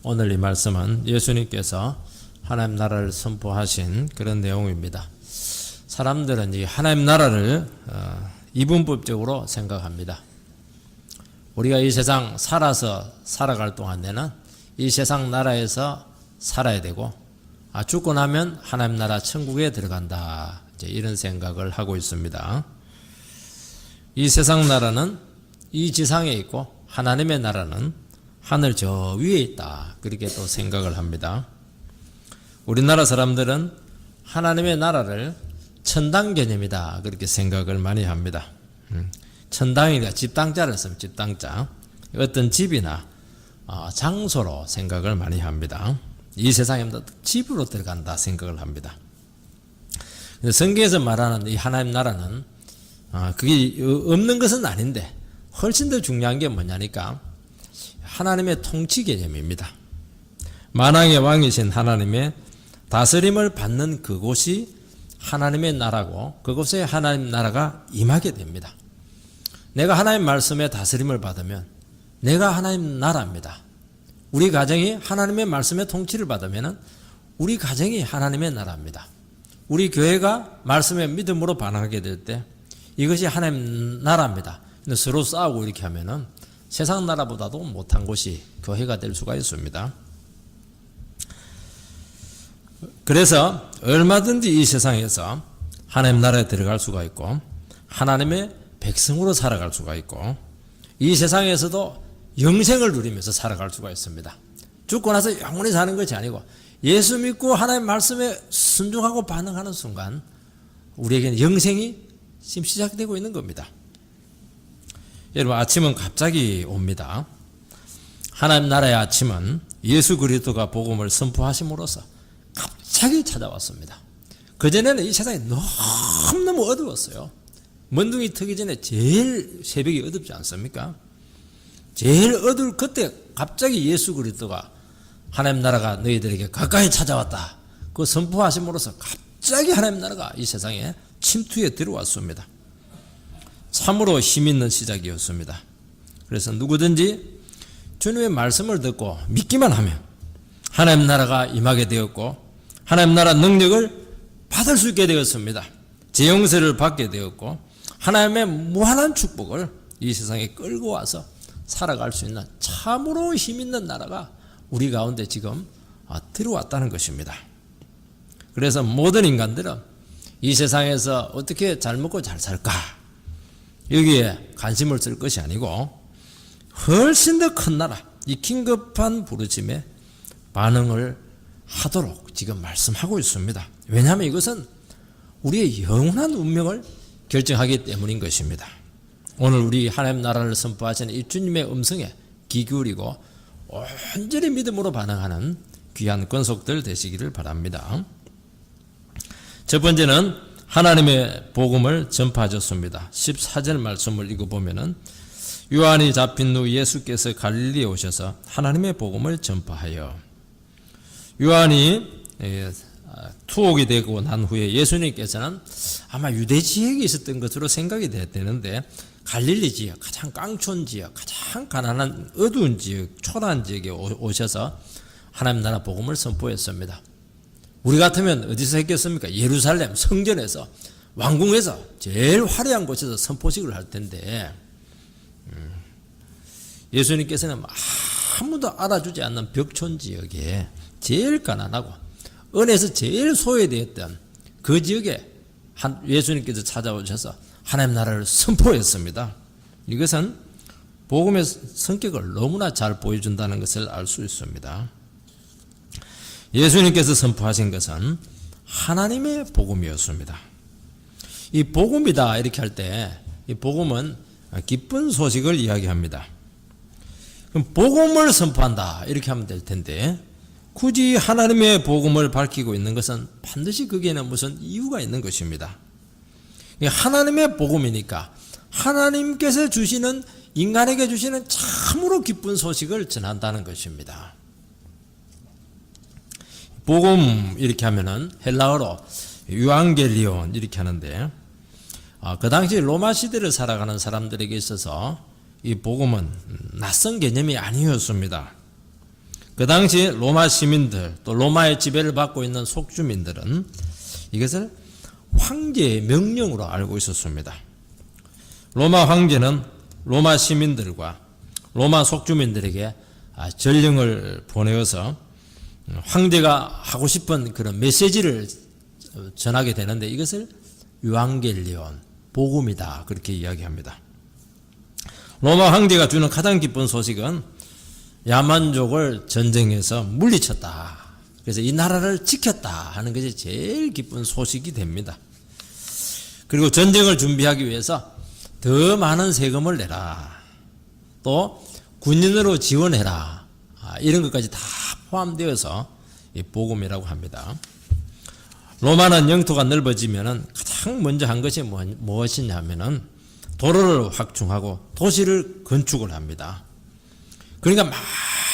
오늘 이 말씀은 예수님께서 하나님 나라를 선포하신 그런 내용입니다. 사람들은 이 하나님 나라를 이분법적으로 생각합니다. 우리가 이 세상 살아갈 동안에는 이 세상 나라에서 살아야 되고, 죽고 나면 하나님 나라 천국에 들어간다, 이제 이런 생각을 하고 있습니다. 이 세상 나라는 이 지상에 있고, 하나님의 나라는 하늘 저 위에 있다, 그렇게 또 생각을 합니다. 우리나라 사람들은 하나님의 나라를 천당 개념이다, 그렇게 생각을 많이 합니다. 천당이니까 집당자를 쓰면 집당자, 어떤 집이나 장소로 생각을 많이 합니다. 이 세상에 집으로 들어간다 생각을 합니다. 성경에서 말하는 이 하나님 나라는 그게 없는 것은 아닌데 훨씬 더 중요한 게 뭐냐니까 하나님의 통치 개념입니다. 만왕의 왕이신 하나님의 다스림을 받는 그곳이 하나님의 나라고, 그곳에 하나님 나라가 임하게 됩니다. 내가 하나님 말씀에 다스림을 받으면 내가 하나님 나라입니다. 우리 가정이 하나님의 말씀에 통치를 받으면 우리 가정이 하나님의 나라입니다. 우리 교회가 말씀에 믿음으로 반응하게 될 때 이것이 하나님 나라입니다. 근데 서로 싸우고 이렇게 하면은 세상 나라보다도 못한 곳이 교회가 될 수가 있습니다. 그래서 얼마든지 이 세상에서 하나님 나라에 들어갈 수가 있고, 하나님의 백성으로 살아갈 수가 있고, 이 세상에서도 영생을 누리면서 살아갈 수가 있습니다. 죽고 나서 영원히 사는 것이 아니고 예수 믿고 하나님 말씀에 순종하고 반응하는 순간 우리에게는 영생이 지금 시작되고 있는 겁니다. 여러분, 아침은 갑자기 옵니다. 하나님 나라의 아침은 예수 그리스도가 복음을 선포하심으로써 갑자기 찾아왔습니다. 그전에는 이 세상이 너무너무 어두웠어요. 먼둥이 트기 전에 제일 새벽이 어둡지 않습니까? 제일 어두울 그때 갑자기 예수 그리스도가 하나님 나라가 너희들에게 가까이 찾아왔다, 그 선포하심으로써 갑자기 하나님 나라가 이 세상에 침투에 들어왔습니다. 참으로 힘있는 시작이었습니다. 그래서 누구든지 주님의 말씀을 듣고 믿기만 하면 하나님 나라가 임하게 되었고, 하나님 나라 능력을 받을 수 있게 되었습니다. 재용서를 받게 되었고, 하나님의 무한한 축복을 이 세상에 끌고 와서 살아갈 수 있는 참으로 힘있는 나라가 우리 가운데 지금 들어왔다는 것입니다. 그래서 모든 인간들은 이 세상에서 어떻게 잘 먹고 잘 살까, 여기에 관심을 쓸 것이 아니고 훨씬 더 큰 나라, 이 긴급한 부르심에 반응을 하도록 지금 말씀하고 있습니다. 왜냐하면 이것은 우리의 영원한 운명을 결정하기 때문인 것입니다. 오늘 우리 하나님 나라를 선포하시는 이 주님의 음성에 귀 기울이고 온전히 믿음으로 반응하는 귀한 권속들 되시기를 바랍니다. 첫 번째는 하나님의 복음을 전파하셨습니다. 14절 말씀을 읽어보면은 요한이 잡힌 후 예수께서 갈릴리에 오셔서 하나님의 복음을 전파하여, 요한이 투옥이 되고 난 후에 예수님께서는 아마 유대 지역에 있었던 것으로 생각이 되는데 갈릴리 지역, 가장 깡촌 지역, 가장 가난한 어두운 지역, 초라한 지역에 오셔서 하나님 나라 복음을 선포했습니다. 우리 같으면 어디서 했겠습니까? 예루살렘 성전에서, 왕궁에서, 제일 화려한 곳에서 선포식을 할 텐데 예수님께서는 아무도 알아주지 않는 벽촌 지역에 제일 가난하고 은에서 제일 소외되었던 그 지역에 예수님께서 찾아오셔서 하나님 나라를 선포했습니다. 이것은 복음의 성격을 너무나 잘 보여준다는 것을 알 수 있습니다. 예수님께서 선포하신 것은 하나님의 복음이었습니다. 이 복음이다 이렇게 할 때 이 복음은 기쁜 소식을 이야기합니다. 그럼 복음을 선포한다 이렇게 하면 될 텐데 굳이 하나님의 복음을 밝히고 있는 것은 반드시 거기에는 무슨 이유가 있는 것입니다. 하나님의 복음이니까 하나님께서 주시는, 인간에게 주시는 참으로 기쁜 소식을 전한다는 것입니다. 복음 이렇게 하면은 헬라어로 유앙겔리온 이렇게 하는데, 그 당시 로마 시대를 살아가는 사람들에게 있어서 이 복음은 낯선 개념이 아니었습니다. 그 당시 로마 시민들 또 로마의 지배를 받고 있는 속주민들은 이것을 황제의 명령으로 알고 있었습니다. 로마 황제는 로마 시민들과 로마 속주민들에게 전령을 보내어서 황제가 하고 싶은 그런 메시지를 전하게 되는데 이것을 유앙겔리온, 복음이다 그렇게 이야기합니다. 로마 황제가 주는 가장 기쁜 소식은 야만족을 전쟁에서 물리쳤다. 그래서 이 나라를 지켰다 하는 것이 제일 기쁜 소식이 됩니다. 그리고 전쟁을 준비하기 위해서 더 많은 세금을 내라. 또 군인으로 지원해라. 이런 것까지 다 포함되어서 복음이라고 합니다. 로마는 영토가 넓어지면 가장 먼저 한 것이 무엇이냐면은 도로를 확충하고 도시를 건축을 합니다. 그러니까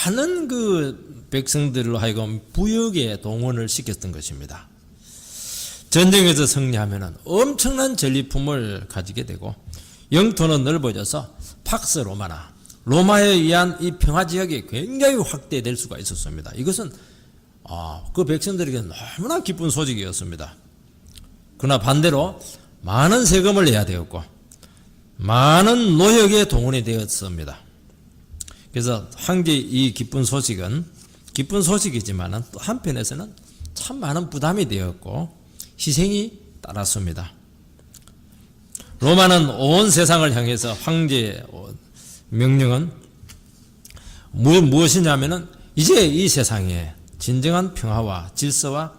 많은 그 백성들로 하여금 부역에 동원을 시켰던 것입니다. 전쟁에서 승리하면은 엄청난 전리품을 가지게 되고 영토는 넓어져서 팍스 로마나 로마에 의한 이 평화 지역이 굉장히 확대될 수가 있었습니다. 이것은 그 백성들에게 너무나 기쁜 소식이었습니다. 그러나 반대로 많은 세금을 내야 되었고 많은 노역에 동원이 되었습니다. 그래서 황제의 이 기쁜 소식은 기쁜 소식이지만 또 한편에서는 참 많은 부담이 되었고 희생이 따랐습니다. 로마는 온 세상을 향해서 황제의 명령은 무엇이냐면은 이제 이 세상에 진정한 평화와 질서와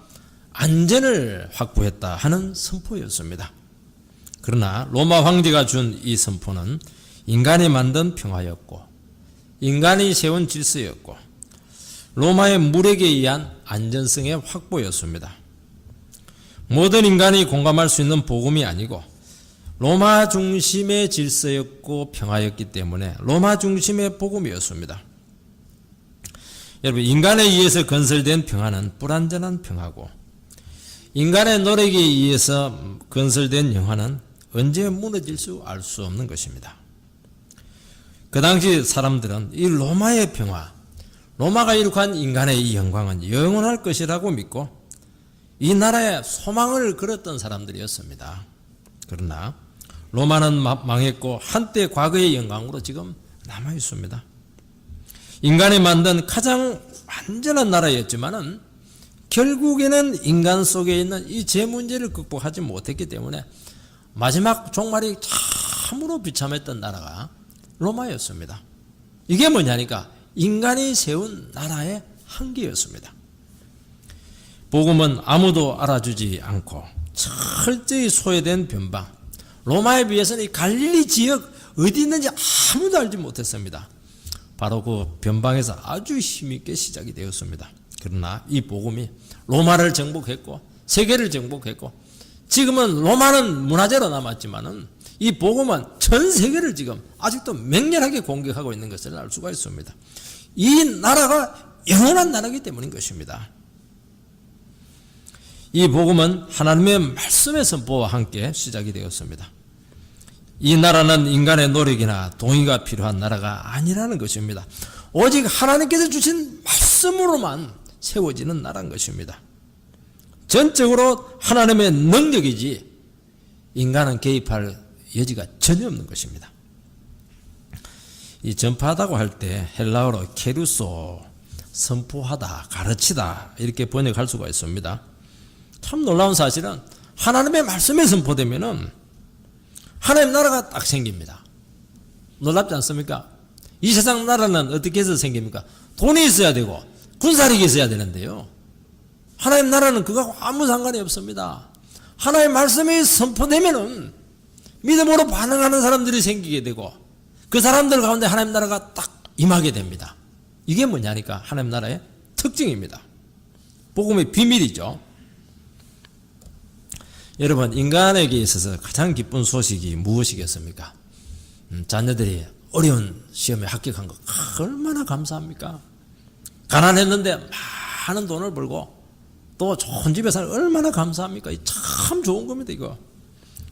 안전을 확보했다 하는 선포였습니다. 그러나 로마 황제가 준 이 선포는 인간이 만든 평화였고 인간이 세운 질서였고 로마의 무력에 의한 안전성의 확보였습니다. 모든 인간이 공감할 수 있는 복음이 아니고 로마 중심의 질서였고 평화였기 때문에 로마 중심의 복음이었습니다. 여러분, 인간에 의해서 건설된 평화는 불완전한 평화고 인간의 노력에 의해서 건설된 영화는 언제 무너질 수 알 수 없는 것입니다. 그 당시 사람들은 이 로마의 평화, 로마가 이룩한 인간의 이 영광은 영원할 것이라고 믿고 이 나라에 소망을 걸었던 사람들이었습니다. 그러나 로마는 망했고 한때 과거의 영광으로 지금 남아 있습니다. 인간이 만든 가장 완전한 나라였지만은 결국에는 인간 속에 있는 이 죄 문제를 극복하지 못했기 때문에 마지막 종말이 참으로 비참했던 나라가 로마였습니다. 이게 뭐냐니까 인간이 세운 나라의 한계였습니다. 복음은 아무도 알아주지 않고 철저히 소외된 변방, 로마에 비해서는 이 갈릴리 지역 어디 있는지 아무도 알지 못했습니다. 바로 그 변방에서 아주 힘있게 시작이 되었습니다. 그러나 이 복음이 로마를 정복했고 세계를 정복했고 지금은 로마는 문화재로 남았지만은 이 복음은 전 세계를 지금 아직도 맹렬하게 공격하고 있는 것을 알 수가 있습니다. 이 나라가 영원한 나라이기 때문인 것입니다. 이 복음은 하나님의 말씀의 선포와 함께 시작이 되었습니다. 이 나라는 인간의 노력이나 동의가 필요한 나라가 아니라는 것입니다. 오직 하나님께서 주신 말씀으로만 세워지는 나라인 것입니다. 전적으로 하나님의 능력이지 인간은 개입할 여지가 전혀 없는 것입니다. 이 전파하다고 할 때 헬라어로 케루소, 선포하다, 가르치다 이렇게 번역할 수가 있습니다. 참 놀라운 사실은 하나님의 말씀에 선포되면은 하나님 나라가 딱 생깁니다. 놀랍지 않습니까? 이 세상 나라는 어떻게 해서 생깁니까? 돈이 있어야 되고 군사력이 있어야 되는데요. 하나님 나라는 그거하고 아무 상관이 없습니다. 하나님 말씀이 선포되면은 믿음으로 반응하는 사람들이 생기게 되고 그 사람들 가운데 하나님 나라가 딱 임하게 됩니다. 이게 뭐냐니까 하나님 나라의 특징입니다. 복음의 비밀이죠. 여러분, 인간에게 있어서 가장 기쁜 소식이 무엇이겠습니까? 자녀들이 어려운 시험에 합격한 거 얼마나 감사합니까? 가난했는데 많은 돈을 벌고 또 좋은 집에 살면 얼마나 감사합니까? 참 좋은 겁니다, 이거.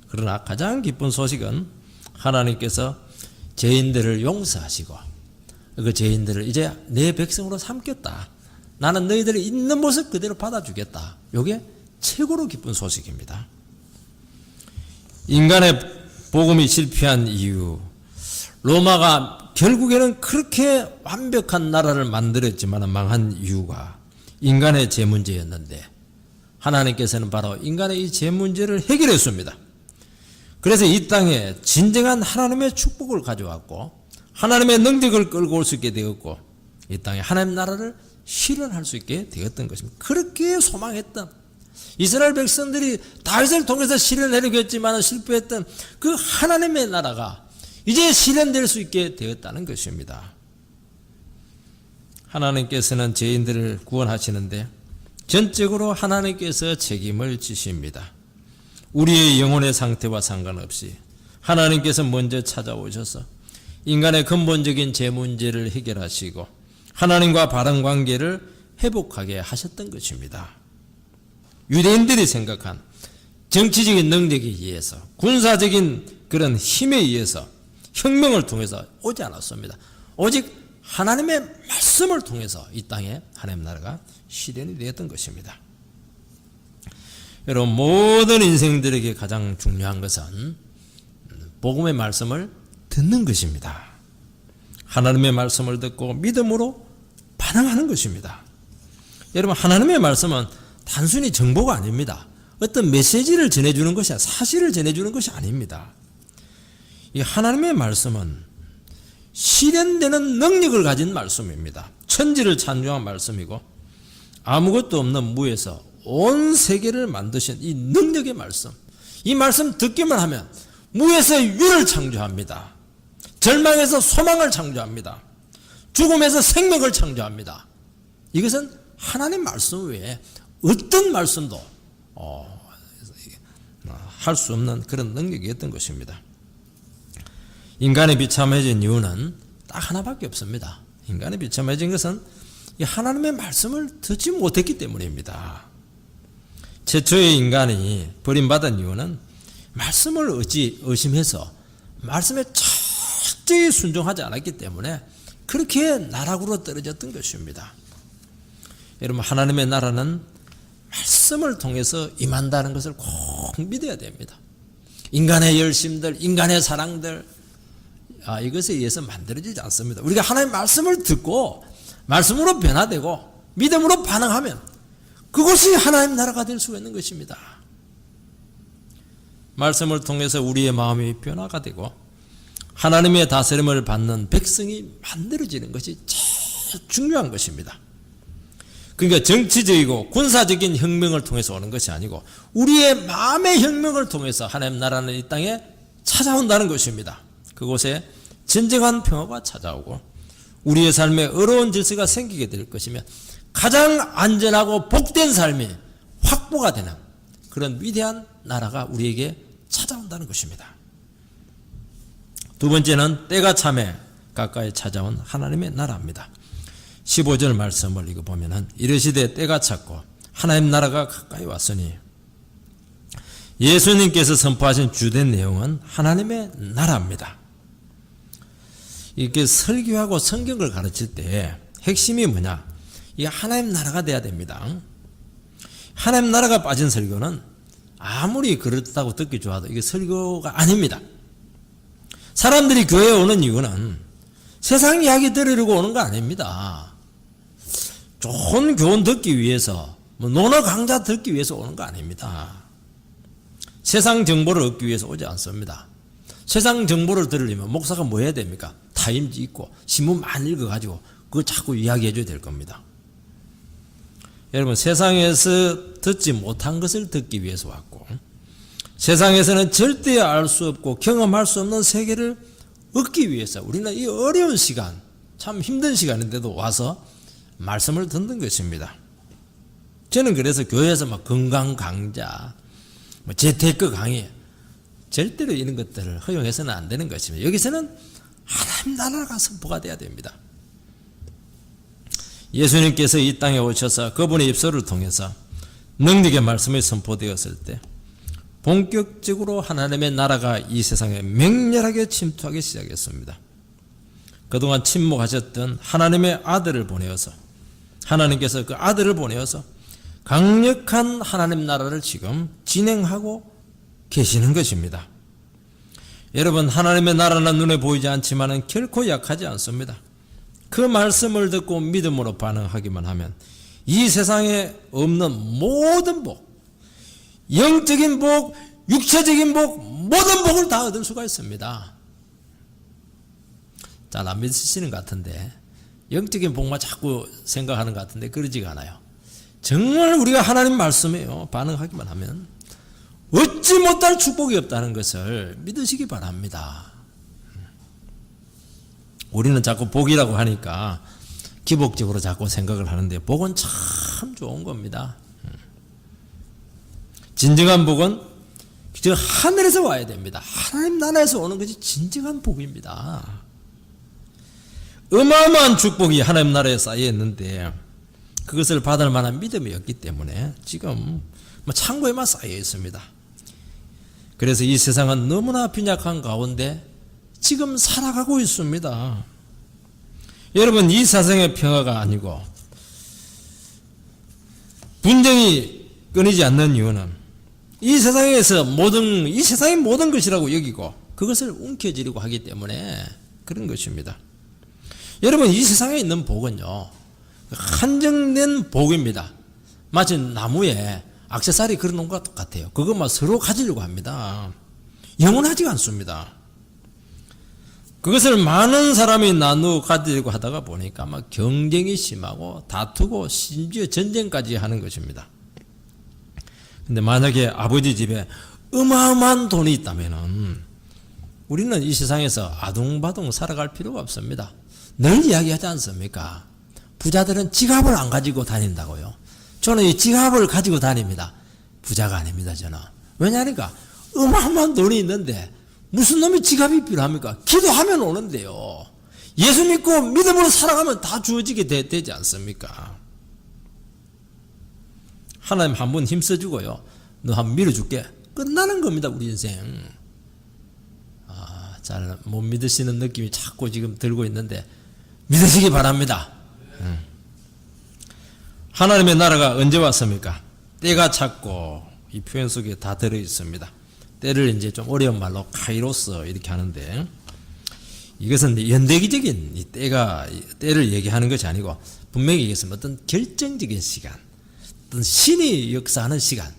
그러나 가장 기쁜 소식은 하나님께서 죄인들을 용서하시고 그 죄인들을 이제 내 백성으로 삼겠다. 나는 너희들이 있는 모습 그대로 받아주겠다. 이게 최고로 기쁜 소식입니다. 인간의 복음이 실패한 이유, 로마가 결국에는 그렇게 완벽한 나라를 만들었지만 망한 이유가 인간의 죄 문제였는데 하나님께서는 바로 인간의 이 죄 문제를 해결했습니다. 그래서 이 땅에 진정한 하나님의 축복을 가져왔고 하나님의 능력을 끌고 올 수 있게 되었고 이 땅에 하나님 나라를 실현할 수 있게 되었던 것입니다. 그렇게 소망했던 이스라엘 백성들이 다윗을 통해서 실현하려고 했지만 실패했던 그 하나님의 나라가 이제 실현될 수 있게 되었다는 것입니다. 하나님께서는 죄인들을 구원하시는데 전적으로 하나님께서 책임을 지십니다. 우리의 영혼의 상태와 상관없이 하나님께서 먼저 찾아오셔서 인간의 근본적인 죄 문제를 해결하시고 하나님과 바른 관계를 회복하게 하셨던 것입니다. 유대인들이 생각한 정치적인 능력에 의해서 군사적인 그런 힘에 의해서 혁명을 통해서 오지 않았습니다. 오직 하나님의 말씀을 통해서 이 땅에 하나님 나라가 실현이 되었던 것입니다. 여러분 모든 인생들에게 가장 중요한 것은 복음의 말씀을 듣는 것입니다. 하나님의 말씀을 듣고 믿음으로 반응하는 것입니다. 여러분 하나님의 말씀은 단순히 정보가 아닙니다. 어떤 메시지를 전해주는 것이 사실을 전해주는 것이 아닙니다. 이 하나님의 말씀은 실현되는 능력을 가진 말씀입니다. 천지를 창조한 말씀이고 아무것도 없는 무에서 온 세계를 만드신 이 능력의 말씀, 이 말씀 듣기만 하면 무에서 유를 창조합니다. 절망에서 소망을 창조합니다. 죽음에서 생명을 창조합니다. 이것은 하나님 말씀 외에 어떤 말씀도 할 수 없는 그런 능력이었던 것입니다. 인간이 비참해진 이유는 딱 하나밖에 없습니다. 인간이 비참해진 것은 이 하나님의 말씀을 듣지 못했기 때문입니다. 최초의 인간이 버림받은 이유는 말씀을 의심해서 말씀에 철저히 순종하지 않았기 때문에 그렇게 나락으로 떨어졌던 것입니다. 여러분 하나님의 나라는 말씀을 통해서 임한다는 것을 꼭 믿어야 됩니다. 인간의 열심들, 인간의 사랑들 이것에 의해서 만들어지지 않습니다. 우리가 하나님의 말씀을 듣고 말씀으로 변화되고 믿음으로 반응하면 그것이 하나님 나라가 될 수가 있는 것입니다. 말씀을 통해서 우리의 마음이 변화가 되고 하나님의 다스림을 받는 백성이 만들어지는 것이 제일 중요한 것입니다. 그러니까 정치적이고 군사적인 혁명을 통해서 오는 것이 아니고 우리의 마음의 혁명을 통해서 하나님 나라는 이 땅에 찾아온다는 것입니다. 그곳에 진정한 평화가 찾아오고 우리의 삶에 어려운 질서가 생기게 될 것이며 가장 안전하고 복된 삶이 확보가 되는 그런 위대한 나라가 우리에게 찾아온다는 것입니다. 두 번째는 때가 참에 가까이 찾아온 하나님의 나라입니다. 15절 말씀을 읽어보면 이르시되 때가 찼고 하나님 나라가 가까이 왔으니 예수님께서 선포하신 주된 내용은 하나님의 나라입니다. 이렇게 설교하고 성경을 가르칠 때 핵심이 뭐냐? 이게 하나님 나라가 돼야 됩니다. 하나님 나라가 빠진 설교는 아무리 그렇다고 듣기 좋아도 이게 설교가 아닙니다. 사람들이 교회에 오는 이유는 세상 이야기 들으려고 오는 거 아닙니다. 좋은 교훈 듣기 위해서 논어 강좌 듣기 위해서 오는 거 아닙니다. 세상 정보를 얻기 위해서 오지 않습니다. 세상 정보를 들으려면 목사가 뭐 해야 됩니까? 타임지 있고 신문 많이 읽어가지고 그거 자꾸 이야기해 줘야 될 겁니다. 여러분 세상에서 듣지 못한 것을 듣기 위해서 왔고 세상에서는 절대 알 수 없고 경험할 수 없는 세계를 얻기 위해서 우리는 이 어려운 시간 참 힘든 시간인데도 와서 말씀을 듣는 것입니다. 저는 그래서 교회에서 막 건강 강좌, 재테크 강의 절대로 이런 것들을 허용해서는 안 되는 것입니다. 여기서는 하나님 나라가 선포가 돼야 됩니다. 예수님께서 이 땅에 오셔서 그분의 입술을 통해서 능력의 말씀이 선포되었을 때 본격적으로 하나님의 나라가 이 세상에 맹렬하게 침투하기 시작했습니다. 그동안 침묵하셨던 하나님의 아들을 보내어서 하나님께서 그 아들을 보내어서 강력한 하나님 나라를 지금 진행하고 계시는 것입니다. 여러분, 하나님의 나라는 눈에 보이지 않지만 결코 약하지 않습니다. 그 말씀을 듣고 믿음으로 반응하기만 하면 이 세상에 없는 모든 복, 영적인 복, 육체적인 복, 모든 복을 다 얻을 수가 있습니다. 잘 안 믿으시는 것 같은데, 영적인 복만 자꾸 생각하는 것 같은데 그러지가 않아요. 정말 우리가 하나님 말씀에요 반응하기만 하면 얻지 못할 축복이 없다는 것을 믿으시기 바랍니다. 우리는 자꾸 복이라고 하니까 기복적으로 자꾸 생각을 하는데 복은 참 좋은 겁니다. 진정한 복은 저 하늘에서 와야 됩니다. 하나님 나라에서 오는 것이 진정한 복입니다. 어마어마한 축복이 하나님 나라에 쌓여 있는데 그것을 받을 만한 믿음이 없기 때문에 지금 창고에만 쌓여 있습니다. 그래서 이 세상은 너무나 빈약한 가운데 지금 살아가고 있습니다. 여러분, 이 세상의 평화가 아니고 분쟁이 끊이지 않는 이유는 이 세상에서 이 세상의 모든 것이라고 여기고 그것을 움켜쥐려고 하기 때문에 그런 것입니다. 여러분, 이 세상에 있는 복은요 한정된 복입니다. 마치 나무에 액세서리 걸어놓은 것과 똑같아요. 그것만 서로 가지려고 합니다. 영원하지가 않습니다. 그것을 많은 사람이 나누어 가지려고 하다가 보니까 막 경쟁이 심하고 다투고 심지어 전쟁까지 하는 것입니다. 근데 만약에 아버지 집에 어마어마한 돈이 있다면은 우리는 이 세상에서 아둥바둥 살아갈 필요가 없습니다. 늘 이야기하지 않습니까? 부자들은 지갑을 안 가지고 다닌다고요. 저는 이 지갑을 가지고 다닙니다. 부자가 아닙니다, 저는. 왜냐하니까 어마어마한 돈이 있는데 무슨 놈이 지갑이 필요합니까? 기도하면 오는데요. 예수 믿고 믿음으로 살아가면 다 주어지게 되지 않습니까? 하나님 한 번 힘써주고요. 너 한 번 밀어줄게. 끝나는 겁니다, 우리 인생. 잘 못 믿으시는 느낌이 자꾸 지금 들고 있는데 믿으시기 바랍니다. 하나님의 나라가 언제 왔습니까? 때가 찼고 이 표현 속에 다 들어 있습니다. 때를 이제 좀 어려운 말로 카이로스 이렇게 하는데 이것은 연대기적인 이 때를 얘기하는 것이 아니고 분명히 이것은 어떤 결정적인 시간, 어떤 신이 역사하는 시간,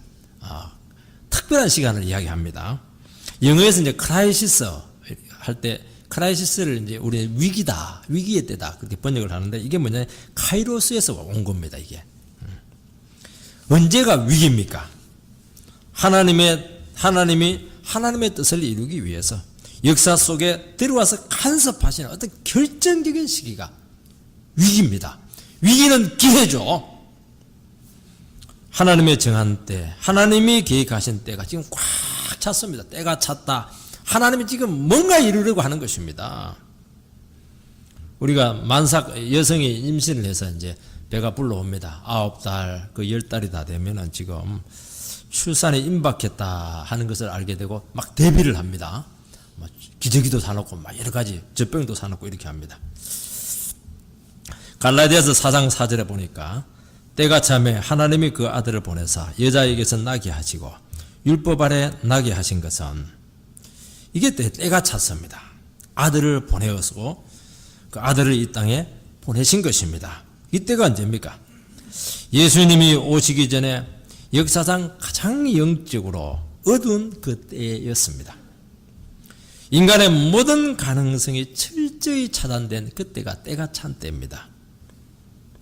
특별한 시간을 이야기합니다. 영어에서 이제 크라이시스 할 때 크라이시스를 이제 우리 위기다, 위기의 때다 그렇게 번역을 하는데 이게 뭐냐 카이로스에서 온 겁니다. 이게 언제가 위기입니까? 하나님이 하나님의 뜻을 이루기 위해서 역사 속에 들어와서 간섭하시는 어떤 결정적인 시기가 위기입니다. 위기는 기회죠. 하나님의 정한 때, 하나님이 계획하신 때가 지금 꽉 찼습니다. 때가 찼다. 하나님이 지금 뭔가 이루려고 하는 것입니다. 우리가 만삭 여성이 임신을 해서 이제 배가 불러옵니다. 9달, 10달이 다 되면은 지금 출산에 임박했다 하는 것을 알게 되고 막 대비를 합니다. 기저귀도 사놓고 막 여러 가지 젖병도 사놓고 이렇게 합니다. 갈라디아서 4장 4절에 보니까 때가 참에 하나님이 그 아들을 보내사 여자에게서 나게 하시고 율법 아래 나게 하신 것은 이게 때가 찼습니다. 아들을 보내어서 그 아들을 이 땅에 보내신 것입니다. 이때가 언제입니까? 예수님이 오시기 전에 역사상 가장 영적으로 어두운 그 때였습니다. 인간의 모든 가능성이 철저히 차단된 그때가 때가 찬 때입니다.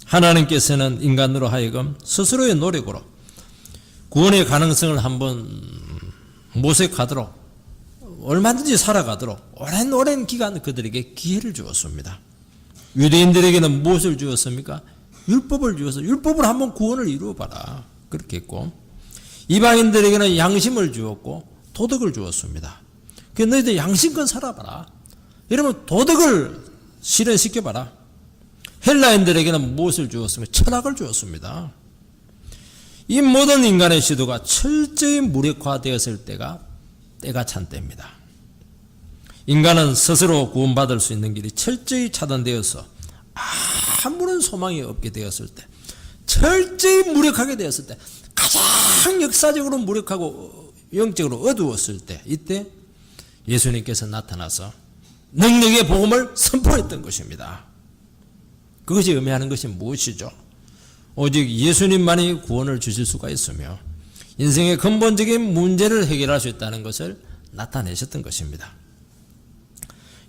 하나님께서는 인간으로 하여금 스스로의 노력으로 구원의 가능성을 한번 모색하도록 얼마든지 살아가도록 오랜 기간 그들에게 기회를 주었습니다. 유대인들에게는 무엇을 주었습니까? 율법을 주어서 율법을 한번 구원을 이루어봐라 그렇게 했고 이방인들에게는 양심을 주었고 도덕을 주었습니다. 그래서 너희들 양심껏 살아봐라. 여러분 도덕을 실현시켜봐라. 헬라인들에게는 무엇을 주었습니까? 철학을 주었습니다. 이 모든 인간의 시도가 철저히 무력화되었을 때가 찬 때입니다. 인간은 스스로 구원받을 수 있는 길이 철저히 차단되어서 아무런 소망이 없게 되었을 때, 철저히 무력하게 되었을 때, 가장 역사적으로 무력하고 영적으로 어두웠을 때, 이때 예수님께서 나타나서 능력의 복음을 선포했던 것입니다. 그것이 의미하는 것이 무엇이죠? 오직 예수님만이 구원을 주실 수가 있으며 인생의 근본적인 문제를 해결할 수 있다는 것을 나타내셨던 것입니다.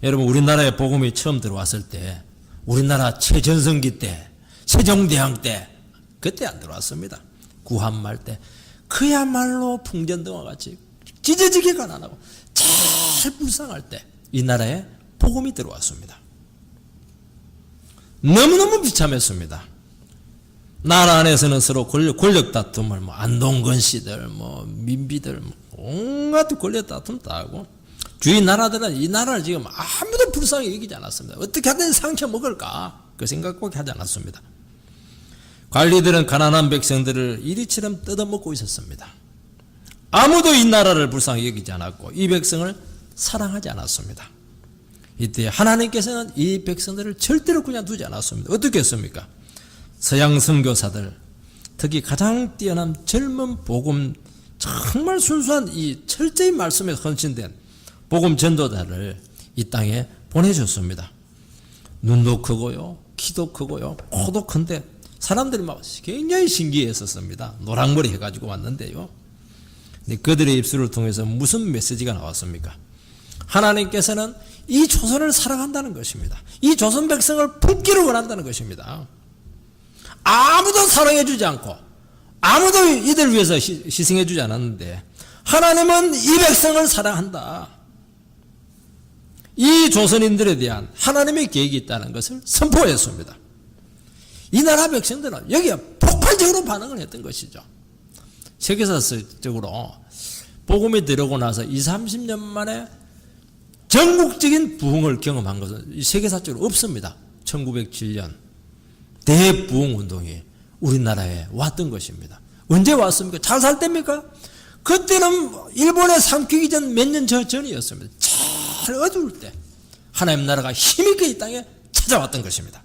여러분, 우리나라에 복음이 처음 들어왔을 때, 우리나라 최전성기 때, 세종대왕 때, 그때 안 들어왔습니다. 구한말 때 그야말로 풍전등화 같이 찢어지기가 안 하고 제일 불쌍할 때 이 나라에 복음이 들어왔습니다. 너무너무 비참했습니다. 나라 안에서는 서로 권력 다툼을 안동건 씨들 민비들 온갖 권력 다툼 다 하고, 주위 나라들은 이 나라를 지금 아무도 불쌍히 여기지 않았습니다. 어떻게 하든 상처 먹을까 그 생각 꼭 하지 않았습니다. 관리들은 가난한 백성들을 이리처럼 뜯어먹고 있었습니다. 아무도 이 나라를 불쌍히 여기지 않았고 이 백성을 사랑하지 않았습니다. 이때 하나님께서는 이 백성들을 절대로 그냥 두지 않았습니다. 어떻게 했습니까? 서양 선교사들, 특히 가장 뛰어난 젊은 복음, 정말 순수한 이 철저히 말씀에 헌신된 복음 전도자를 이 땅에 보내줬습니다. 눈도 크고요, 키도 크고요, 코도 큰데 사람들이 막 굉장히 신기했었습니다. 노랑머리 해가지고 왔는데요. 근데 그들의 입술을 통해서 무슨 메시지가 나왔습니까? 하나님께서는 이 조선을 사랑한다는 것입니다. 이 조선 백성을 품기를 원한다는 것입니다. 아무도 사랑해주지 않고 아무도 이들 위해서 희생해주지 않았는데 하나님은 이 백성을 사랑한다. 이 조선인들에 대한 하나님의 계획이 있다는 것을 선포했습니다. 이 나라 백성들은 여기에 폭발적으로 반응을 했던 것이죠. 세계사적으로 복음이 들어오고 나서 20-30년 만에 전국적인 부흥을 경험한 것은 세계사적으로 없습니다. 1907년 대부흥운동이 우리나라에 왔던 것입니다. 언제 왔습니까? 잘 살 때입니까? 그때는 일본에 삼키기 전 몇 년 전이었습니다. 제일 어두울 때 하나님 나라가 힘있게 이 땅에 찾아왔던 것입니다.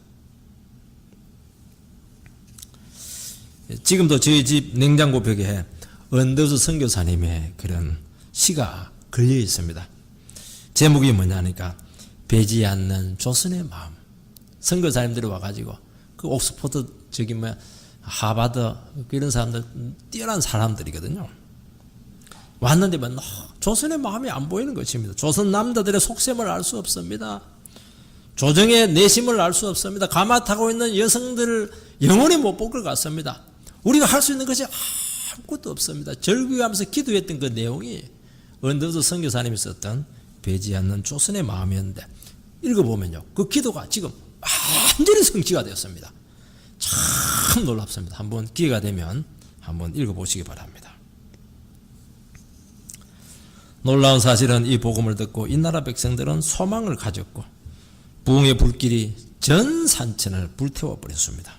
지금도 저희 집 냉장고 벽에 언더스 선교사님의 그런 시가 걸려 있습니다. 제목이 뭐냐니까 배지 않는 조선의 마음. 선교사님들이 와가지고 그 옥스포드 하버드 이런 사람들 뛰어난 사람들이거든요. 왔는데 조선의 마음이 안 보이는 것입니다. 조선 남자들의 속셈을 알 수 없습니다. 조정의 내심을 알 수 없습니다. 가마 타고 있는 여성들을 영원히 못 볼 것 같습니다. 우리가 할 수 있는 것이 아무것도 없습니다. 절규하면서 기도했던 그 내용이 언더스 선교사님이 썼던 배지 않는 조선의 마음이었는데 읽어보면요, 그 기도가 지금 완전히 성취가 되었습니다. 참 놀랍습니다. 한번 기회가 되면 한번 읽어보시기 바랍니다. 놀라운 사실은 이 복음을 듣고 이 나라 백성들은 소망을 가졌고 부흥의 불길이 전 산천을 불태워 버렸습니다.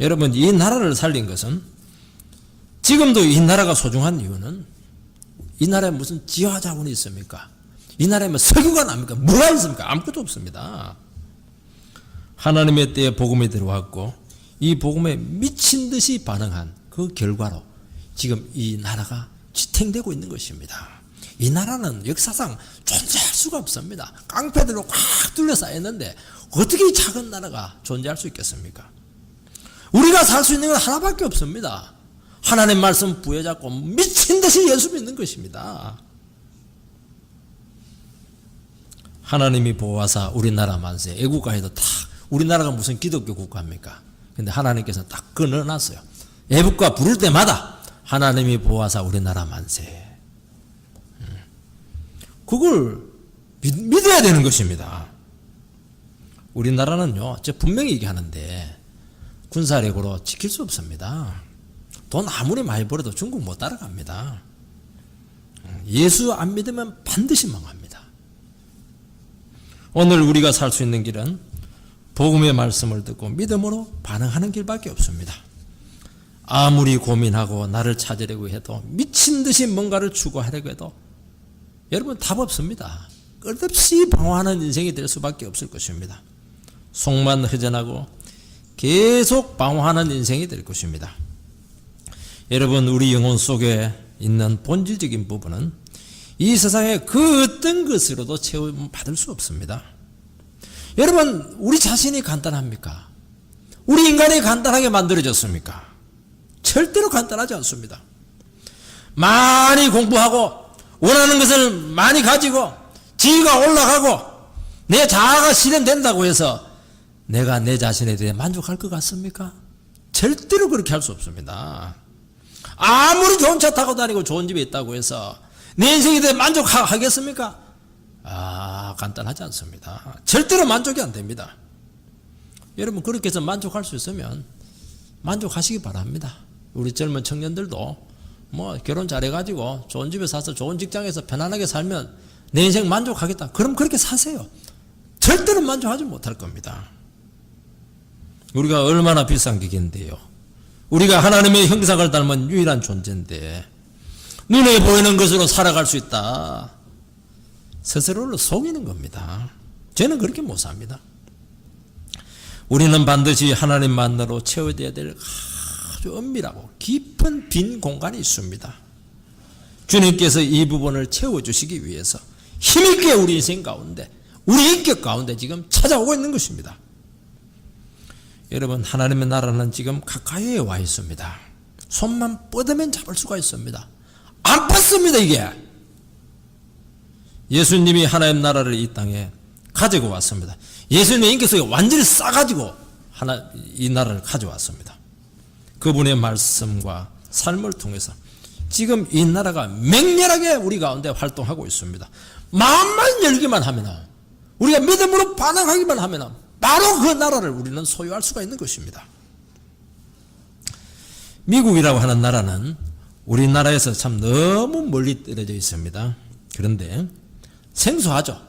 여러분, 이 나라를 살린 것은, 지금도 이 나라가 소중한 이유는, 이 나라에 무슨 지하 자원이 있습니까? 이 나라에 뭐 석유가 납니까? 뭐가 있습니까? 아무것도 없습니다. 하나님의 때에 복음이 들어왔고 이 복음에 미친 듯이 반응한 그 결과로 지금 이 나라가 지탱되고 있는 것입니다. 이 나라는 역사상 존재할 수가 없습니다. 깡패들로 꽉 둘러싸였는데 어떻게 이 작은 나라가 존재할 수 있겠습니까? 우리가 살 수 있는 건 하나밖에 없습니다. 하나님 말씀 부여잡고 미친 듯이 예수 믿는 것입니다. 하나님이 보호하사 우리나라 만세, 애국가에도 다, 우리나라가 무슨 기독교 국가입니까? 근데 하나님께서 딱 끊어놨어요. 애국가 부를 때마다 하나님이 보호하사 우리나라 만세. 그걸 믿어야 되는 것입니다. 우리나라는요, 저 분명히 얘기하는데 군사력으로 지킬 수 없습니다. 돈 아무리 많이 벌어도 중국 못 따라갑니다. 예수 안 믿으면 반드시 망합니다. 오늘 우리가 살 수 있는 길은 복음의 말씀을 듣고 믿음으로 반응하는 길밖에 없습니다. 아무리 고민하고 나를 찾으려고 해도, 미친 듯이 뭔가를 추구하려고 해도 여러분 답 없습니다. 끝없이 방황하는 인생이 될 수밖에 없을 것입니다. 속만 허전하고 계속 방황하는 인생이 될 것입니다. 여러분, 우리 영혼 속에 있는 본질적인 부분은 이 세상의 그 어떤 것으로도 채움받을 수 없습니다. 여러분, 우리 자신이 간단합니까? 우리 인간이 간단하게 만들어졌습니까? 절대로 간단하지 않습니다. 많이 공부하고 원하는 것을 많이 가지고 지위가 올라가고 내 자아가 실현된다고 해서 내가 내 자신에 대해 만족할 것 같습니까? 절대로 그렇게 할 수 없습니다. 아무리 좋은 차 타고 다니고 좋은 집에 있다고 해서 내 인생에 대해 만족하겠습니까? 간단하지 않습니다. 절대로 만족이 안 됩니다. 여러분, 그렇게 해서 만족할 수 있으면 만족하시기 바랍니다. 우리 젊은 청년들도 뭐 결혼 잘해가지고 좋은 집에 사서 좋은 직장에서 편안하게 살면 내 인생 만족하겠다. 그럼 그렇게 사세요. 절대로 만족하지 못할 겁니다. 우리가 얼마나 비싼 기계인데요. 우리가 하나님의 형상을 닮은 유일한 존재인데 눈에 보이는 것으로 살아갈 수 있다. 스스로를 속이는 겁니다. 저는 그렇게 못 삽니다. 우리는 반드시 하나님만으로 채워져야 될 아주 은밀하고 깊은 빈 공간이 있습니다. 주님께서 이 부분을 채워주시기 위해서 힘있게 우리 인생 가운데, 우리 인격 가운데 지금 찾아오고 있는 것입니다. 여러분, 하나님의 나라는 지금 가까이에 와 있습니다. 손만 뻗으면 잡을 수가 있습니다. 안 뻗습니다, 이게. 예수님이 하나님 나라를 이 땅에 가지고 왔습니다. 예수님의 인격 속에 완전히 싸가지고 이 나라를 가져왔습니다. 그분의 말씀과 삶을 통해서 지금 이 나라가 맹렬하게 우리 가운데 활동하고 있습니다. 마음만 열기만 하면, 우리가 믿음으로 반응하기만 하면 바로 그 나라를 우리는 소유할 수가 있는 것입니다. 미국이라고 하는 나라는 우리나라에서 참 너무 멀리 떨어져 있습니다. 그런데 생소하죠.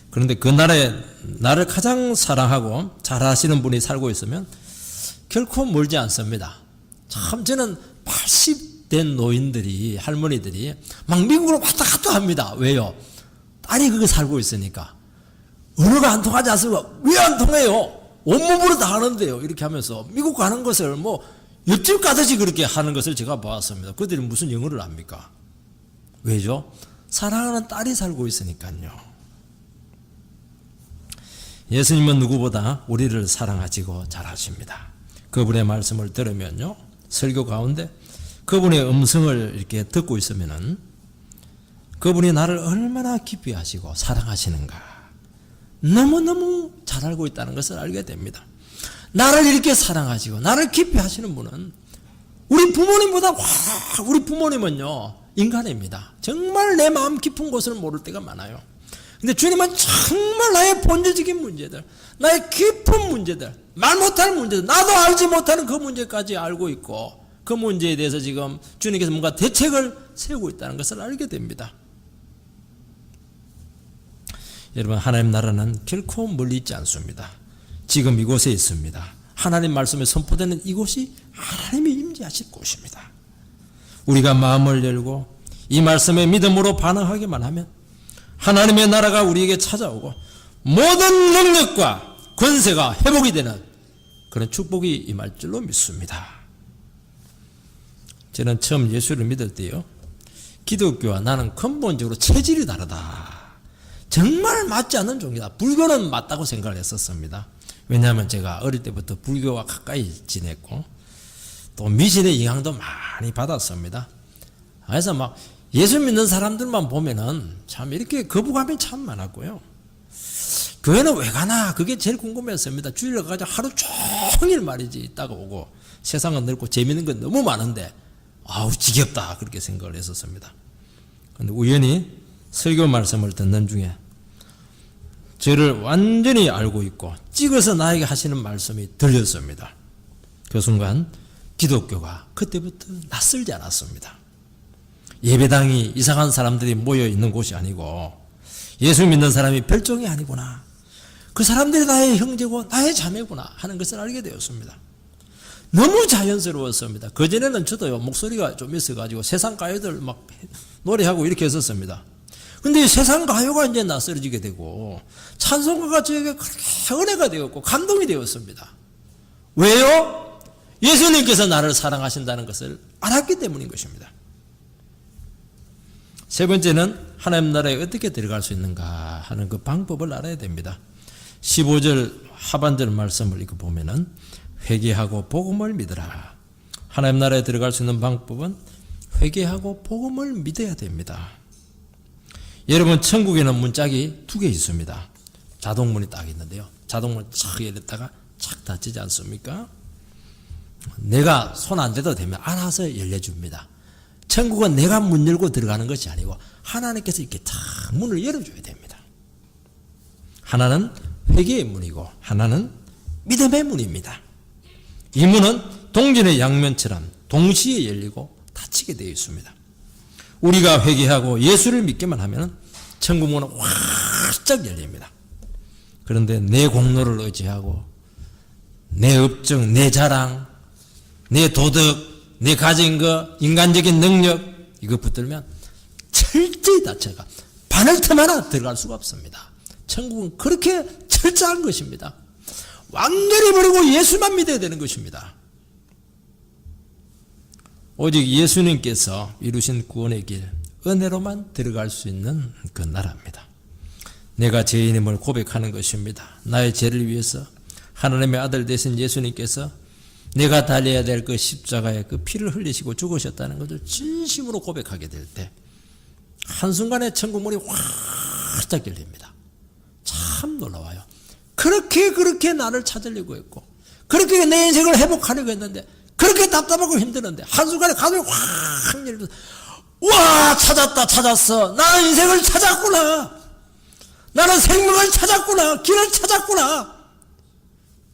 그런데 그 나라에 나를 가장 사랑하고 잘 아시는 분이 살고 있으면 결코 멀지 않습니다. 참 저는 80 된 노인들이, 할머니들이 막 미국으로 왔다 갔다 합니다. 왜요? 딸이 거기 살고 있으니까. 언어가 안 통하지 않습니까? 왜 안 통해요? 온몸으로 다 하는데요. 이렇게 하면서 미국 가는 것을 뭐 옆집 가듯이 그렇게 하는 것을 제가 보았습니다. 그들이 무슨 영어를 압니까? 왜죠? 사랑하는 딸이 살고 있으니까요. 예수님은 누구보다 우리를 사랑하시고 잘하십니다. 그분의 말씀을 들으면요, 설교 가운데 그분의 음성을 이렇게 듣고 있으면은 그분이 나를 얼마나 깊이 하시고 사랑하시는가 너무너무 잘 알고 있다는 것을 알게 됩니다. 나를 이렇게 사랑하시고 나를 깊이 하시는 분은 우리 부모님보다 우리 부모님은요 인간입니다. 정말 내 마음 깊은 곳을 모를 때가 많아요. 근데 주님은 정말 나의 본질적인 문제들, 나의 깊은 문제들, 말 못할 문제들, 나도 알지 못하는 그 문제까지 알고 있고 그 문제에 대해서 지금 주님께서 뭔가 대책을 세우고 있다는 것을 알게 됩니다. 여러분, 하나님 나라는 결코 멀리 있지 않습니다. 지금 이곳에 있습니다. 하나님 말씀에 선포되는 이곳이 하나님이 임재하실 곳입니다. 우리가 마음을 열고 이 말씀에 믿음으로 반응하기만 하면 하나님의 나라가 우리에게 찾아오고 모든 능력과 권세가 회복이 되는 그런 축복이 임할 줄로 믿습니다. 저는 처음 예수를 믿을 때요, 기독교와 나는 근본적으로 체질이 다르다, 정말 맞지 않는 종이다, 불교는 맞다고 생각을 했었습니다. 왜냐하면 제가 어릴 때부터 불교와 가까이 지냈고 또 미신의 영향도 많이 받았습니다. 그래서 막 예수 믿는 사람들만 보면은 참 이렇게 거부감이 참 많았고요. 교회는 왜 가나 그게 제일 궁금했습니다. 주일에 가서 하루 종일 말이지 있다가 오고 세상은 넓고 재밌는 건 너무 많은데 아우 지겹다 그렇게 생각을 했었습니다. 그런데 우연히 설교 말씀을 듣는 중에 저를 완전히 알고 있고 찍어서 나에게 하시는 말씀이 들렸습니다. 그 순간 기독교가 그때부터 낯설지 않았습니다. 예배당이 이상한 사람들이 모여 있는 곳이 아니고 예수 믿는 사람이 별종이 아니구나, 그 사람들이 나의 형제고 나의 자매구나 하는 것을 알게 되었습니다. 너무 자연스러웠습니다. 그전에는 저도요 목소리가 좀 있어가지고 세상 가요들 막 노래하고 이렇게 했었습니다. 근데 이 세상 가요가 이제 낯설어지게 되고 찬송가가 저에게 그렇게 은혜가 되었고 감동이 되었습니다. 왜요? 예수님께서 나를 사랑하신다는 것을 알았기 때문인 것입니다. 세 번째는 하나님 나라에 어떻게 들어갈 수 있는가 하는 그 방법을 알아야 됩니다. 15절 하반절 말씀을 읽어보면은 회개하고 복음을 믿으라. 하나님 나라에 들어갈 수 있는 방법은 회개하고 복음을 믿어야 됩니다. 여러분, 천국에는 문짝이 2개 있습니다. 자동문이 딱 있는데요. 자동문 착 열렸다가 착 닫히지 않습니까? 내가 손 안 대도 되면 알아서 열려줍니다. 천국은 내가 문 열고 들어가는 것이 아니고 하나님께서 이렇게 탁 문을 열어줘야 됩니다. 하나는 회개의 문이고 하나는 믿음의 문입니다. 이 문은 동전의 양면처럼 동시에 열리고 닫히게 되어 있습니다. 우리가 회개하고 예수를 믿기만 하면 천국 문은 활짝 열립니다. 그런데 내 공로를 의지하고 내 업적, 내 자랑, 내 도덕, 내 가진 것, 인간적인 능력 이것 붙들면 철저히 닫혀가 바늘 틈 하나 들어갈 수가 없습니다. 천국은 그렇게 철저한 것입니다. 완전히 버리고 예수만 믿어야 되는 것입니다. 오직 예수님께서 이루신 구원의 길, 은혜로만 들어갈 수 있는 그 나라입니다. 내가 죄인임을 고백하는 것입니다. 나의 죄를 위해서 하나님의 아들 되신 예수님께서 내가 달려야 될 그 십자가에 그 피를 흘리시고 죽으셨다는 것을 진심으로 고백하게 될 때 한순간에 천국문이 활짝 열립니다. 참 놀라워요. 그렇게 나를 찾으려고 했고 그렇게 내 인생을 회복하려고 했는데 그렇게 답답하고 힘들었는데 한순간에 가슴이 확 열리면서 와, 찾았어. 나는 인생을 찾았구나. 나는 생명을 찾았구나. 길을 찾았구나.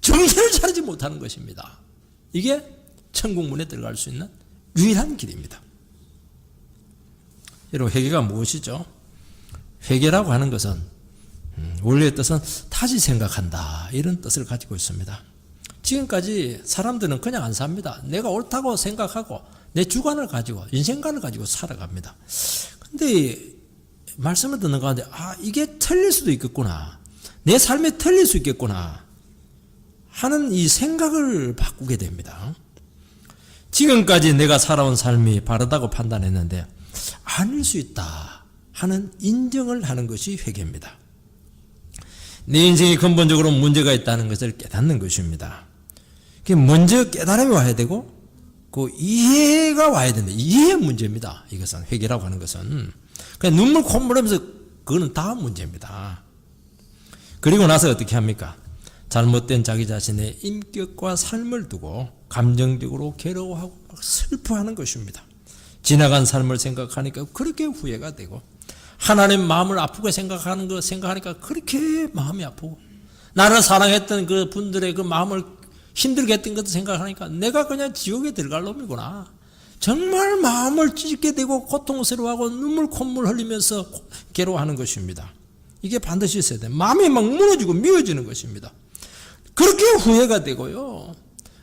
정신을 차리지 못하는 것입니다. 이게 천국문에 들어갈 수 있는 유일한 길입니다. 여러분, 회개가 무엇이죠? 회개라고 하는 것은 원래의 뜻은 다시 생각한다 이런 뜻을 가지고 있습니다. 지금까지 사람들은 그냥 안 삽니다. 내가 옳다고 생각하고 내 주관을 가지고 인생관을 가지고 살아갑니다. 근데 말씀을 듣는 가운데 이게 틀릴 수도 있겠구나. 내 삶이 틀릴 수 있겠구나 하는 이 생각을 바꾸게 됩니다. 지금까지 내가 살아온 삶이 바르다고 판단했는데 아닐 수 있다 하는 인정을 하는 것이 회개입니다. 내 인생에 근본적으로 문제가 있다는 것을 깨닫는 것입니다. 먼저 깨달음이 와야 되고 그 이해가 와야 된다. 이해의 문제입니다. 이것은 회개라고 하는 것은 그냥 눈물 콧물 하면서 그거는 다음 문제입니다. 그리고 나서 어떻게 합니까? 잘못된 자기 자신의 인격과 삶을 두고 감정적으로 괴로워하고 슬퍼하는 것입니다. 지나간 삶을 생각하니까 그렇게 후회가 되고 하나님 마음을 아프게 생각하는 거 생각하니까 그렇게 마음이 아프고 나를 사랑했던 그 분들의 그 마음을 힘들게 했던 것도 생각하니까 내가 그냥 지옥에 들어갈 놈이구나. 정말 마음을 찢게 되고 고통스러워하고 눈물 콧물 흘리면서 괴로워하는 것입니다. 이게 반드시 있어야 돼요. 마음이 막 무너지고 미워지는 것입니다. 그렇게 후회가 되고요.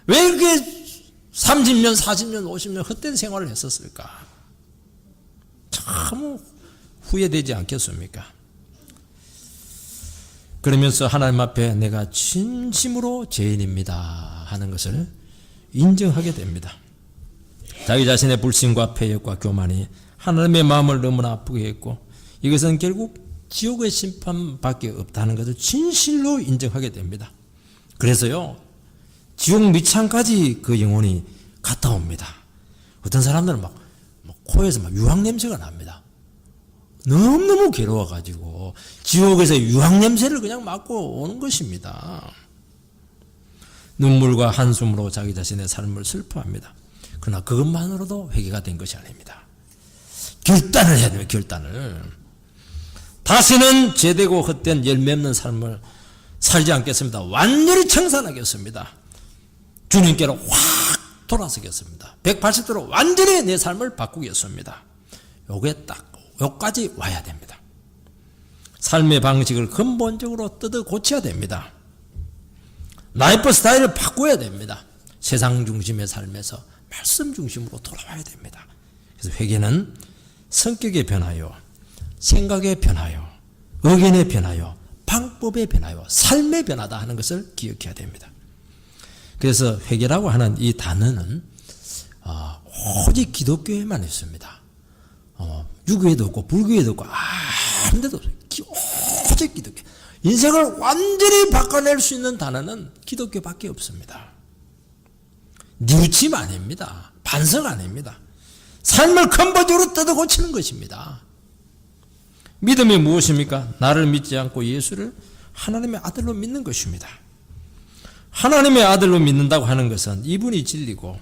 왜 이렇게 30년, 40년, 50년 헛된 생활을 했었을까? 참 후회되지 않겠습니까? 그러면서 하나님 앞에 내가 진심으로 죄인입니다 하는 것을 인정하게 됩니다. 자기 자신의 불신과 패역과 교만이 하나님의 마음을 너무나 아프게 했고 이것은 결국 지옥의 심판밖에 없다는 것을 진실로 인정하게 됩니다. 그래서요, 지옥 밑창까지 그 영혼이 갔다 옵니다. 어떤 사람들은 막 코에서 막 유황 냄새가 납니다. 너무너무 괴로워가지고 지옥에서 유황 냄새를 그냥 맡고 오는 것입니다. 눈물과 한숨으로 자기 자신의 삶을 슬퍼합니다. 그러나 그것만으로도 회개가 된 것이 아닙니다. 결단을 해야 돼요. 결단을. 다시는 죄되고 헛된 열매 없는 삶을 살지 않겠습니다. 완전히 청산하겠습니다. 주님께로 확 돌아서겠습니다. 180도로 완전히 내 삶을 바꾸겠습니다. 요게 딱 여기까지 와야 됩니다. 삶의 방식을 근본적으로 뜯어 고쳐야 됩니다. 라이프 스타일을 바꿔야 됩니다. 세상 중심의 삶에서 말씀 중심으로 돌아와야 됩니다. 그래서 회개는 성격의 변화요, 생각의 변화요, 의견의 변화요, 방법의 변화요, 삶의 변화다 하는 것을 기억해야 됩니다. 그래서 회개라고 하는 이 단어는 오직 기독교에만 있습니다. 유교에도 없고 불교에도 없고 아무 데도 없어요. 오직 기독교. 인생을 완전히 바꿔낼 수 있는 단어는 기독교밖에 없습니다. 뉘우침 아닙니다. 반성 아닙니다. 삶을 근본적으로 뜯어 고치는 것입니다. 믿음이 무엇입니까? 나를 믿지 않고 예수를 하나님의 아들로 믿는 것입니다. 하나님의 아들로 믿는다고 하는 것은 이분이 진리고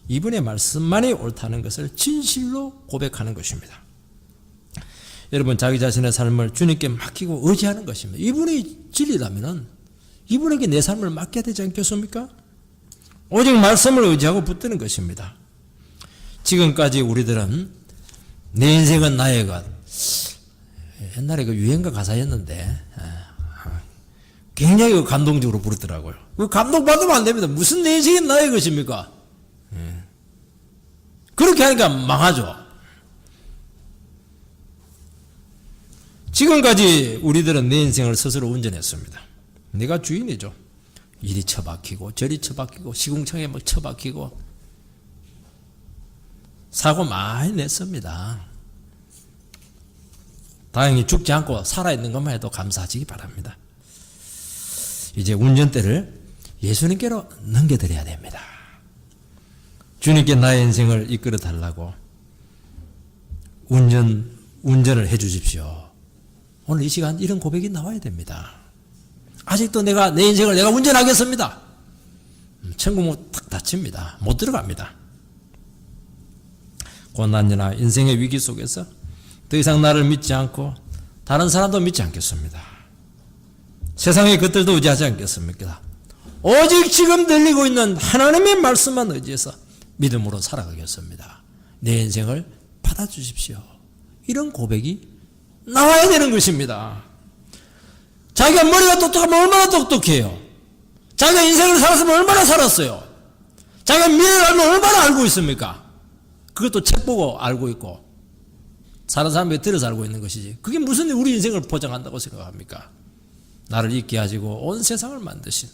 이분의 말씀만이 옳다는 것을 진실로 고백하는 것입니다. 여러분, 자기 자신의 삶을 주님께 맡기고 의지하는 것입니다. 이분이 진리라면 이분에게 내 삶을 맡겨야 되지 않겠습니까? 오직 말씀을 의지하고 붙드는 것입니다. 지금까지 우리들은 내 인생은 나의 것, 옛날에 그 유행가 가사였는데 굉장히 감동적으로 부르더라고요. 감동받으면 안 됩니다. 무슨 내 인생이 나의 것입니까? 그렇게 하니까 망하죠. 지금까지 우리들은 내 인생을 스스로 운전했습니다. 내가 주인이죠. 이리 처박히고 저리 처박히고 시궁창에 막 처박히고 사고 많이 냈습니다. 다행히 죽지 않고 살아있는 것만 해도 감사하시기 바랍니다. 이제 운전대를 예수님께로 넘겨드려야 됩니다. 주님께 나의 인생을 이끌어 달라고 운전을 해 주십시오. 오늘 이 시간 이런 고백이 나와야 됩니다. 아직도 내 인생을 내가 운전하겠습니다. 천국 탁 닫힙니다. 못 들어갑니다. 고난이나 인생의 위기 속에서 더 이상 나를 믿지 않고 다른 사람도 믿지 않겠습니다. 세상의 것들도 의지하지 않겠습니까? 오직 지금 들리고 있는 하나님의 말씀만 의지해서 믿음으로 살아가겠습니다. 내 인생을 받아주십시오. 이런 고백이 나와야 되는 것입니다. 자기가 머리가 똑똑하면 얼마나 똑똑해요. 자기가 인생을 살았으면 얼마나 살았어요. 자기가 미래를 알면 얼마나 알고 있습니까? 그것도 책 보고 알고 있고 사는 사람에게 들어서 알고 있는 것이지, 그게 무슨 우리 인생을 보장한다고 생각합니까? 나를 있게 하시고 온 세상을 만드신,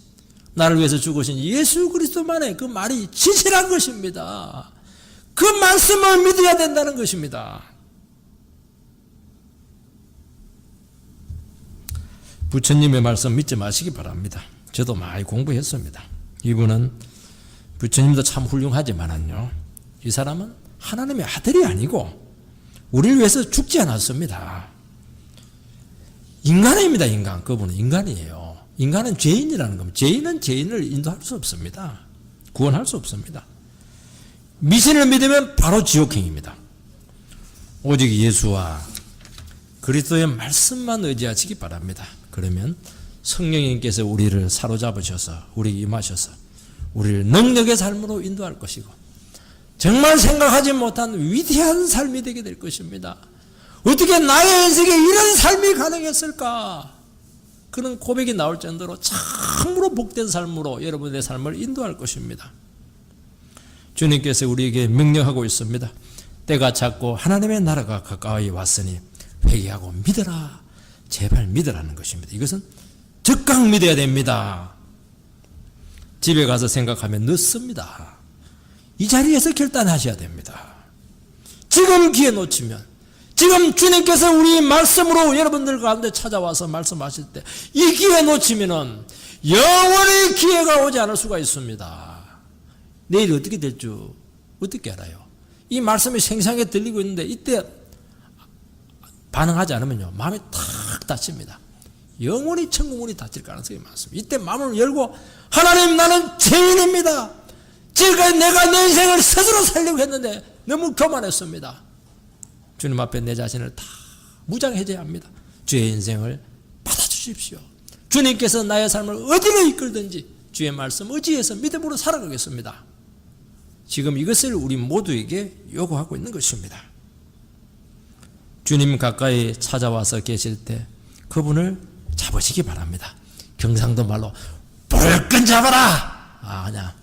나를 위해서 죽으신 예수 그리스도만의 그 말이 진실한 것입니다. 그 말씀을 믿어야 된다는 것입니다. 부처님의 말씀 믿지 마시기 바랍니다. 저도 많이 공부했습니다. 이분은 부처님도 참 훌륭하지만은요, 이 사람은 하나님의 아들이 아니고 우리를 위해서 죽지 않았습니다. 인간입니다. 인간. 그분은 인간이에요. 인간은 죄인이라는 겁니다. 죄인은 죄인을 인도할 수 없습니다. 구원할 수 없습니다. 미신을 믿으면 바로 지옥행입니다. 오직 예수와 그리스도의 말씀만 의지하시기 바랍니다. 그러면 성령님께서 우리를 사로잡으셔서 우리에게 임하셔서 우리를 능력의 삶으로 인도할 것이고 정말 생각하지 못한 위대한 삶이 되게 될 것입니다. 어떻게 나의 인생에 이런 삶이 가능했을까? 그런 고백이 나올 정도로 참으로 복된 삶으로 여러분의 삶을 인도할 것입니다. 주님께서 우리에게 명령하고 있습니다. 때가 찼고 하나님의 나라가 가까이 왔으니 회개하고 믿어라. 제발 믿으라는 것입니다. 이것은 적극 믿어야 됩니다. 집에 가서 생각하면 늦습니다. 이 자리에서 결단하셔야 됩니다. 지금 기회 놓치면, 지금 주님께서 우리 말씀으로 여러분들 가운데 찾아와서 말씀하실 때 이 기회 놓치면은 영원히 기회가 오지 않을 수가 있습니다. 내일이 어떻게 될 줄 어떻게 알아요? 이 말씀이 생생하게 들리고 있는데 이때 반응하지 않으면요, 마음이 탁 닫힙니다. 영원히 천국문이 닫힐 가능성이 많습니다. 이때 마음을 열고, 하나님, 나는 죄인입니다. 지금까지 내가 내 인생을 스스로 살려고 했는데 너무 교만했습니다. 주님 앞에 내 자신을 다 무장해제해야 합니다. 주의 인생을 받아주십시오. 주님께서 나의 삶을 어디로 이끌든지 주의 말씀 의지해서 믿음으로 살아가겠습니다. 지금 이것을 우리 모두에게 요구하고 있는 것입니다. 주님 가까이 찾아와서 계실 때 그분을 잡으시기 바랍니다. 경상도 말로 불끈 잡아라.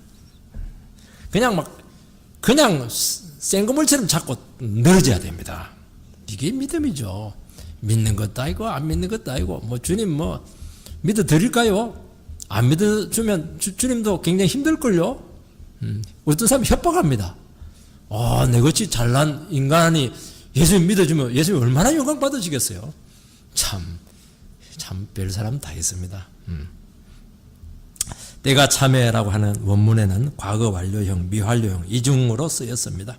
그냥 생고물처럼 잡고 늘어져야 됩니다. 이게 믿음이죠. 믿는 것도 아니고 안 믿는 것도 아니고 뭐 주님 뭐 믿어 드릴까요? 안 믿어 주면 주님도 굉장히 힘들걸요. 어떤 사람이 협박합니다. 내같이 잘난 인간이 예수님 믿어주면 예수님 얼마나 영광 받으시겠어요? 참 별 사람 다 있습니다. 때가 참회라고 하는 원문에는 과거 완료형, 미완료형 이중으로 쓰였습니다.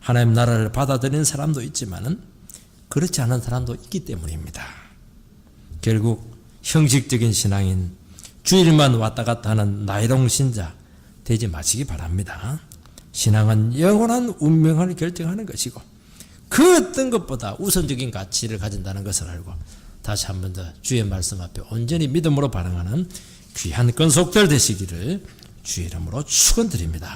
하나님 나라를 받아들이는 사람도 있지만은 그렇지 않은 사람도 있기 때문입니다. 결국 형식적인 신앙인 주일만 왔다 갔다 하는 나이롱 신자 되지 마시기 바랍니다. 신앙은 영원한 운명을 결정하는 것이고 그 어떤 것보다 우선적인 가치를 가진다는 것을 알고 다시 한 번 더 주의 말씀 앞에 온전히 믿음으로 반응하는 귀한 건속들 되시기를 주의 이름으로 축원드립니다.